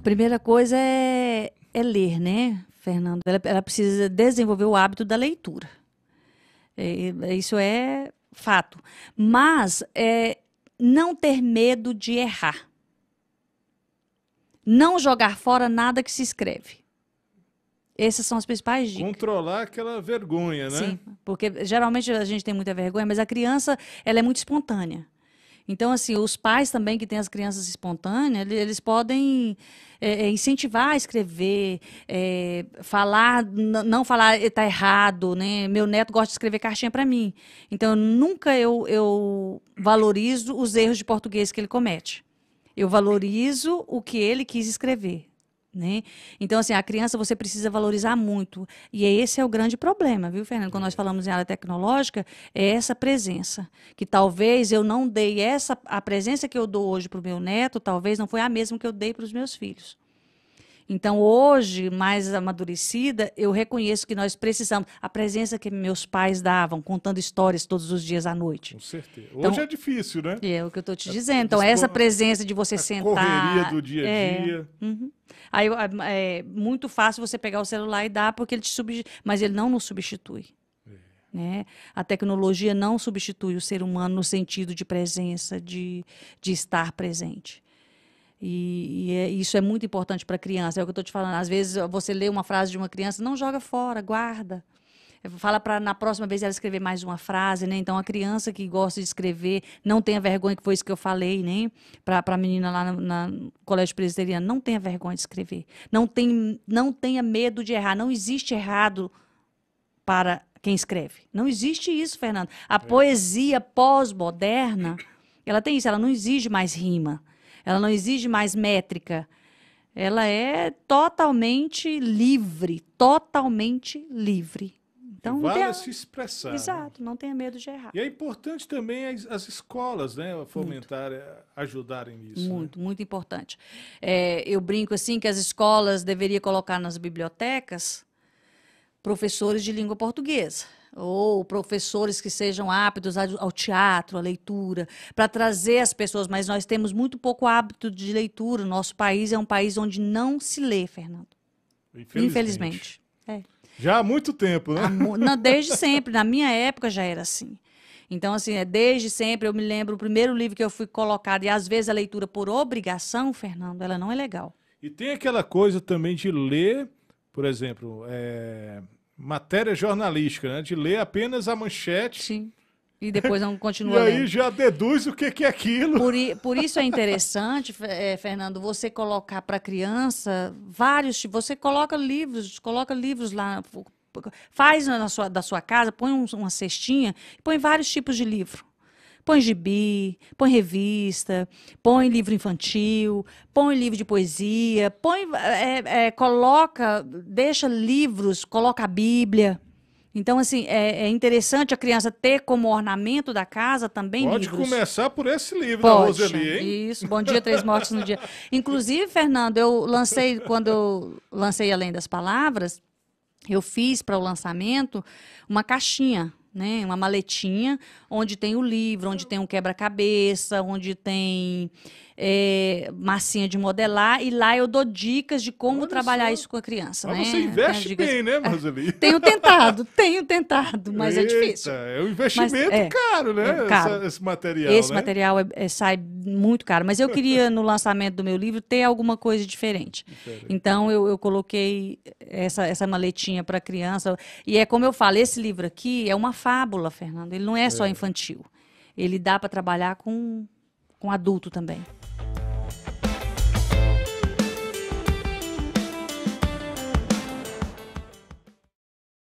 Primeira coisa é ler, né, Fernando? Ela precisa desenvolver o hábito da leitura. Isso é fato. Mas não ter medo de errar. Não jogar fora nada que se escreve. Essas são as principais dicas. Controlar aquela vergonha, né? Sim, porque geralmente a gente tem muita vergonha, mas a criança, ela é muito espontânea. Então, assim, os pais também que têm as crianças espontâneas, eles podem incentivar a escrever, falar, não falar está errado, né? Meu neto gosta de escrever cartinha para mim. Então, nunca eu valorizo os erros de português que ele comete. Eu valorizo o que ele quis escrever. Né? Então, assim, a criança você precisa valorizar muito. E esse é o grande problema, viu, Fernando? Quando nós falamos em área tecnológica, é essa presença. Que talvez eu não dei a presença que eu dou hoje para o meu neto, talvez não foi a mesma que eu dei para os meus filhos. Então, hoje, mais amadurecida, eu reconheço que nós precisamos. A presença que meus pais davam, contando histórias todos os dias à noite. Com certeza. Hoje Então, é difícil, né? É o que eu estou te dizendo. Então, essa presença de você sentar... correria do dia a dia. Uhum. Aí é muito fácil você pegar o celular e dar, porque ele te substitui. Mas ele não nos substitui. Né? A tecnologia não substitui o ser humano no sentido de presença, de estar presente. Isso é muito importante para a criança. É o que eu estou te falando. Às vezes você lê uma frase de uma criança, não joga fora, guarda. Fala para na próxima vez ela escrever mais uma frase, né? Então a criança que gosta de escrever, não tenha vergonha, que foi isso que eu falei, né? Para a menina lá no colégio presbiteriano, não tenha vergonha de escrever. Não tenha medo de errar. Não existe errado para quem escreve. Não existe isso, Fernando. A poesia pós-moderna, ela tem isso, ela não exige mais rima. Ela não exige mais métrica. Ela é totalmente livre, totalmente livre. Então, vale se expressar. Exato, né? Não tenha medo de errar. E é importante também as escolas, né, fomentarem, ajudarem nisso. Muito, né? muito importante. Eu brinco assim que as escolas deveriam colocar nas bibliotecas professores de língua portuguesa. Ou professores que sejam aptos ao teatro, à leitura, para trazer as pessoas. Mas nós temos muito pouco hábito de leitura. Nosso país é um país onde não se lê, Fernando. Infelizmente. Já há muito tempo, né? Desde sempre. Na minha época já era assim. Então, assim, desde sempre, eu me lembro, o primeiro livro que eu fui colocada, e às vezes a leitura por obrigação, Fernando, ela não é legal. E tem aquela coisa também de ler, por exemplo, matéria jornalística, né? De ler apenas a manchete. Sim. E depois não continua E aí lendo. já deduz o que é aquilo. Por isso é interessante, Fernando, você colocar para a criança vários tipos. Você coloca livros lá, faz da sua casa, põe uma cestinha, põe vários tipos de livro. Põe gibi, põe revista, põe livro infantil, põe livro de poesia, deixa livros, coloca a Bíblia. Então, assim, é interessante a criança ter como ornamento da casa também livros. Pode começar por esse livro da Roseli, hein? Isso, Bom Dia, Três Mortes no Dia. Inclusive, Fernando, quando eu lancei Além das Palavras, eu fiz para o lançamento uma caixinha, né, uma maletinha, onde tem o livro, onde tem um quebra-cabeça, onde tem massinha de modelar, e lá eu dou dicas de como trabalhar isso com a criança. Mas né? você investe bem, né, Roseli? Tenho tentado, mas é difícil. É um investimento caro, né? Caro. Esse material. Esse né? material sai muito caro, mas eu queria, no lançamento do meu livro, ter alguma coisa diferente. Então, eu coloquei essa maletinha para a criança. E é como eu falo, esse livro aqui é uma fábula, Fernando. Ele não é só infantil. Ele dá para trabalhar com adulto também.